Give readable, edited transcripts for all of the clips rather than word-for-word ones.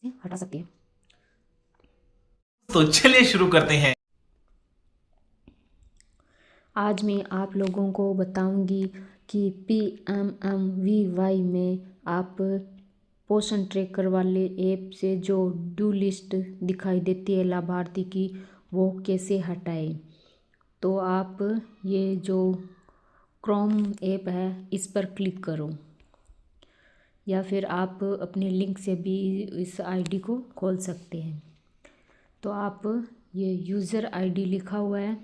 हटा सकते हैं। तो चलिए शुरू करते हैं। आज मैं आप लोगों को बताऊंगी कि PMMVY में आप पोषण ट्रैकर वाले ऐप से जो डू लिस्ट दिखाई देती है लाभार्थी की, वो कैसे हटाएं। तो आप ये जो क्रोम ऐप है इस पर क्लिक करो, या फिर आप अपने लिंक से भी इस आईडी को खोल सकते हैं। तो आप ये यूज़र आईडी लिखा हुआ है,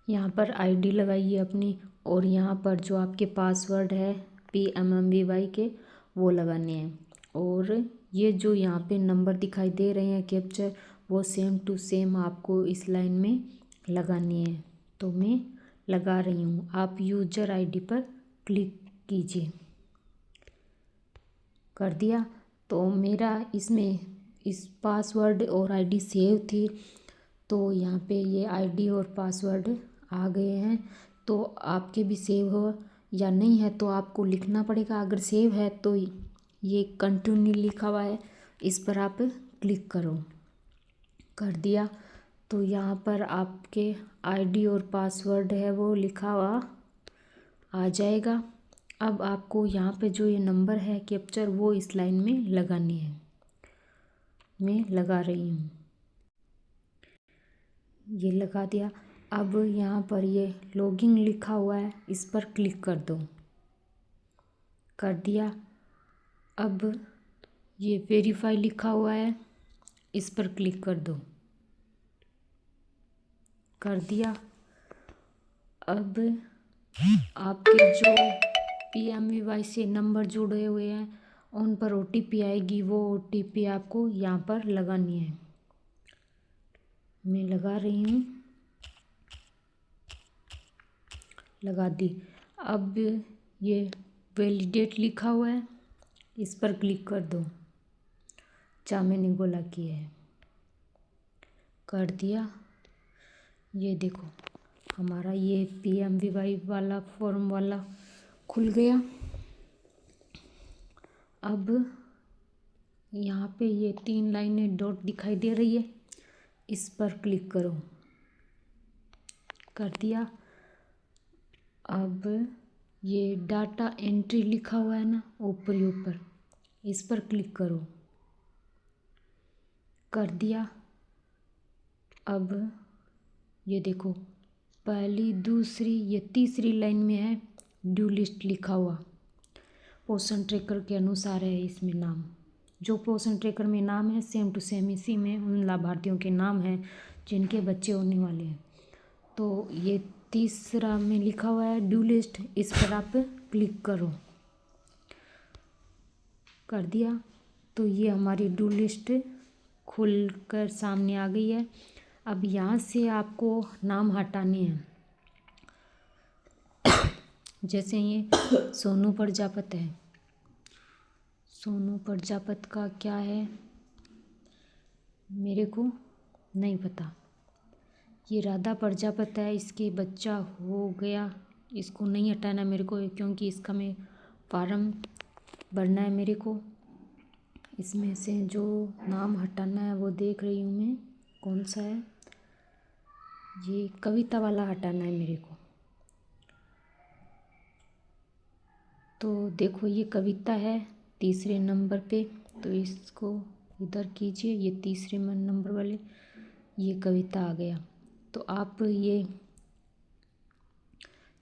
यहाँ पर आईडी लगाइए अपनी, और यहाँ पर जो आपके पासवर्ड है PMMVY के वो लगाने हैं। और ये जो यहाँ पे नंबर दिखाई दे रहे हैं कैप्चर, वो सेम टू सेम आपको इस लाइन में लगानी है। तो मैं लगा रही हूँ, आप यूज़र आईडी पर क्लिक कीजिए। कर दिया। तो मेरा इसमें इस पासवर्ड और आईडी सेव थी, तो यहाँ पे ये आईडी और पासवर्ड आ गए हैं। तो आपके भी सेव हो या नहीं है तो आपको लिखना पड़ेगा। अगर सेव है तो ये कंटिन्यू लिखा हुआ है, इस पर आप क्लिक करो। कर दिया। तो यहाँ पर आपके आईडी और पासवर्ड है वो लिखा हुआ आ जाएगा। अब आपको यहाँ पे जो ये नंबर है कैप्चर वो इस लाइन में लगानी है। मैं लगा रही हूँ, ये लगा दिया। अब यहाँ पर ये लॉगिन लिखा हुआ है, इस पर क्लिक कर दो। कर दिया। अब ये वेरीफाई लिखा हुआ है, इस पर क्लिक कर दो। कर दिया। अब आपके जो PMVY से नंबर जुड़े हुए हैं उन पर OTP आएगी, वो OTP आपको यहाँ पर लगानी है। मैं लगा रही हूँ, लगा दी। अब ये वैलिडेट लिखा हुआ है, इस पर क्लिक कर दो, जहाँ मैंने बोला किया है। कर दिया। ये देखो हमारा ये PMVY वाला फॉर्म वाला खुल गया। अब यहाँ पे ये 3 लाइनें डॉट दिखाई दे रही है, इस पर क्लिक करो। कर दिया। अब ये डाटा एंट्री लिखा हुआ है ना ऊपर ऊपर, इस पर क्लिक करो। कर दिया। अब ये देखो पहली दूसरी ये तीसरी लाइन में है ड्यू लिस्ट लिखा हुआ, पोषण ट्रैकर के अनुसार है इसमें नाम। जो पोषण ट्रैकर में नाम है सेम टू सेम इसी में उन लाभार्थियों के नाम हैं जिनके बच्चे होने वाले हैं। तो ये तीसरा में लिखा हुआ है ड्यू लिस्ट, इस पर आप क्लिक करो। कर दिया। तो ये हमारी ड्यू लिस्ट खुल कर सामने आ गई है। अब यहाँ से आपको नाम हटाने हैं। जैसे ये सोनू प्रजापत है, सोनू प्रजापत का क्या है मेरे को नहीं पता। ये राधा प्रजापत है, इसके बच्चा हो गया, इसको नहीं हटाना मेरे को, क्योंकि इसका मैं फार्म भरना है मेरे को। इसमें से जो नाम हटाना है वो देख रही हूँ मैं कौन सा है। ये कविता वाला हटाना है मेरे को। तो देखो ये कविता है तीसरे नंबर पे, तो इसको इधर कीजिए। ये तीसरे नंबर वाले ये कविता आ गया। तो आप ये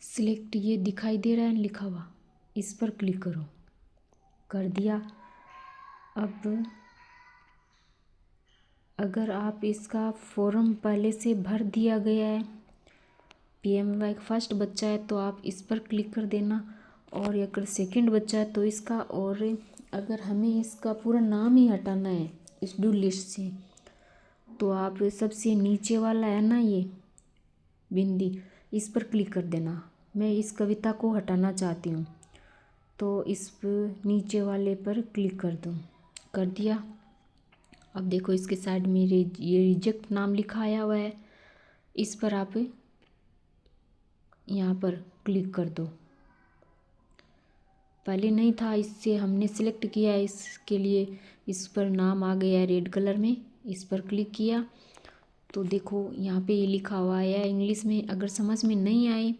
सिलेक्ट ये दिखाई दे रहा है लिखा हुआ, इस पर क्लिक करो। कर दिया। अब अगर आप इसका फॉर्म पहले से भर दिया गया है, PMVY का फर्स्ट बच्चा है तो आप इस पर क्लिक कर देना, और अगर सेकंड बच्चा है तो इसका, और अगर हमें इसका पूरा नाम ही हटाना है इस डू लिस्ट से तो आप सबसे नीचे वाला है ना ये बिंदी, इस पर क्लिक कर देना। मैं इस कविता को हटाना चाहती हूँ तो इस नीचे वाले पर क्लिक कर दूँ। कर दिया। अब देखो इसके साइड में ये रिजेक्ट नाम लिखा आया हुआ है, इस पर आप यहाँ पर क्लिक कर दो। पहले नहीं था, इससे हमने सिलेक्ट किया है, इसके लिए इस पर नाम आ गया है रेड कलर में। इस पर क्लिक किया तो देखो यहाँ पे ये लिखा हुआ है इंग्लिश में। अगर समझ में नहीं आए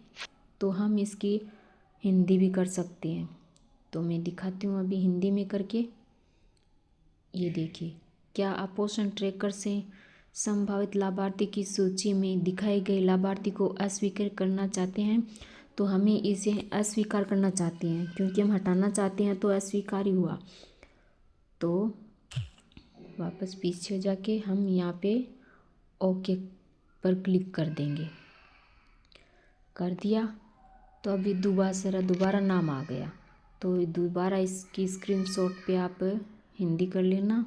तो हम इसकी हिंदी भी कर सकते हैं। तो मैं दिखाती हूँ अभी हिंदी में करके। ये देखिए, क्या आप पोषण ट्रैकर से संभावित लाभार्थी की सूची में दिखाए गए लाभार्थी को अस्वीकार करना चाहते हैं? तो हमें इसे अस्वीकार करना चाहते हैं, क्योंकि हम हटाना चाहते हैं तो अस्वीकार ही हुआ। तो वापस पीछे जाके हम यहाँ पे ओके पर क्लिक कर देंगे। कर दिया तो अभी दोबारा नाम आ गया। तो दोबारा इसकी स्क्रीनशॉट पे आप हिंदी कर लेना।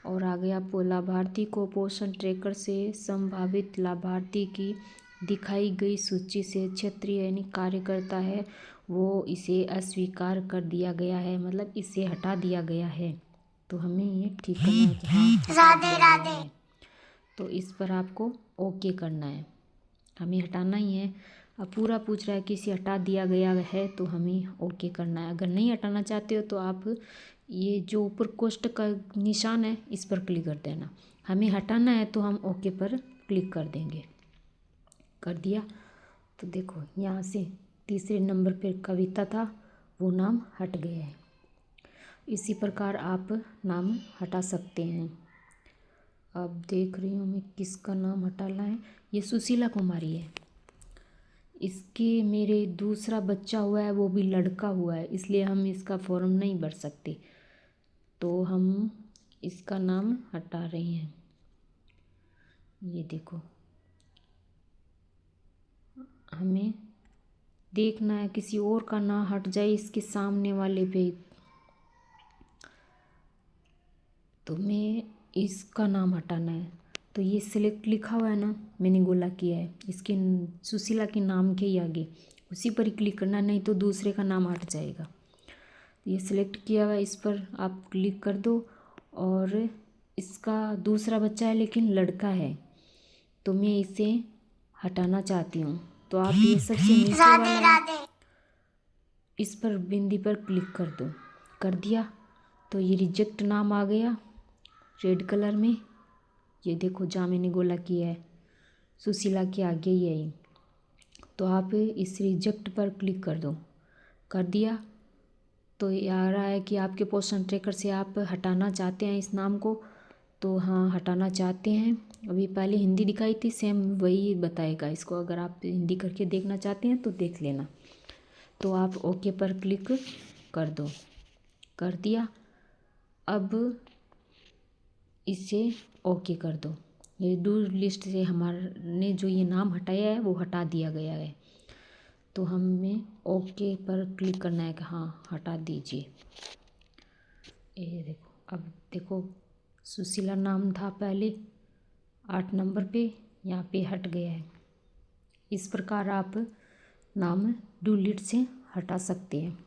और आगे आपको लाभार्थी को पोषण ट्रैकर से संभावित लाभार्थी की दिखाई गई सूची से क्षेत्रीय यानी कार्यकर्ता है वो इसे अस्वीकार कर दिया गया है, मतलब इसे हटा दिया गया है। तो हमें ये ठीक करना है कि हाँ राधे राधे। तो इस पर आपको ओके करना है, हमें हटाना ही है। अब पूरा पूछ रहा है कि इसे हटा दिया गया है तो हमें ओके करना है। अगर नहीं हटाना चाहते हो तो आप ये जो ऊपर कोष्ठ का निशान है इस पर क्लिक कर देना। हमें हटाना है तो हम ओके पर क्लिक कर देंगे। कर दिया तो देखो यहाँ से तीसरे नंबर पर कविता था, वो नाम हट गया है। इसी प्रकार आप नाम हटा सकते हैं। अब देख रही हूँ मैं किसका नाम हटाना है। ये सुशीला कुमारी है। इसके मेरे दूसरा बच्चा हुआ है, वो भी लड़का हुआ है, इसलिए हम इसका फॉर्म नहीं भर सकते। तो हम इसका नाम हटा रहे हैं। ये देखो, हमें देखना है किसी और का ना हट जाए इसके सामने वाले पे। तो मैं इसका नाम हटाना है। तो ये सिलेक्ट लिखा हुआ है ना, मैंने गोला किया है इसके सुशीला के नाम के ही आगे, उसी पर ही क्लिक करना, नहीं तो दूसरे का नाम हट जाएगा। ये सिलेक्ट किया हुआ है, इस पर आप क्लिक कर दो। और इसका दूसरा बच्चा है लेकिन लड़का है, तो मैं इसे हटाना चाहती हूँ। तो आप ये सबसे नीचे वाला इस पर बिंदी पर क्लिक कर दो। कर दिया तो ये रिजेक्ट नाम आ गया रेड कलर में। ये देखो जहाँ मैंने गोला किया है सुशीला के आगे ही है। तो आप इस रिजेक्ट पर क्लिक कर दो। कर दिया तो ये आ रहा है कि आपके पोषण ट्रैकर से आप हटाना चाहते हैं इस नाम को। तो हाँ, हटाना चाहते हैं। अभी पहले हिंदी दिखाई थी, सेम वही बताएगा इसको। अगर आप हिंदी करके देखना चाहते हैं तो देख लेना। तो आप ओके पर क्लिक कर दो। कर दिया, अब इसे ओके कर दो। ये डू लिस्ट से हमारे जो ये नाम हटाया है वो हटा दिया गया है। तो हमें ओके पर क्लिक करना है कि हाँ हटा दीजिए। ये देखो, अब देखो सुशीला नाम था पहले 8 नंबर पे, यहाँ पे हट गया है। इस प्रकार आप नाम डू लिस्ट से हटा सकते हैं।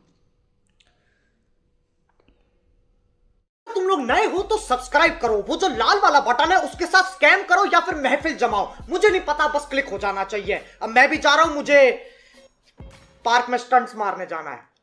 तुम लोग नए हो तो सब्सक्राइब करो, वो जो लाल वाला बटन है उसके साथ स्कैम करो या फिर महफिल जमाओ, मुझे नहीं पता, बस क्लिक हो जाना चाहिए। अब मैं भी जा रहा हूं, मुझे पार्क में स्टंट्स मारने जाना है।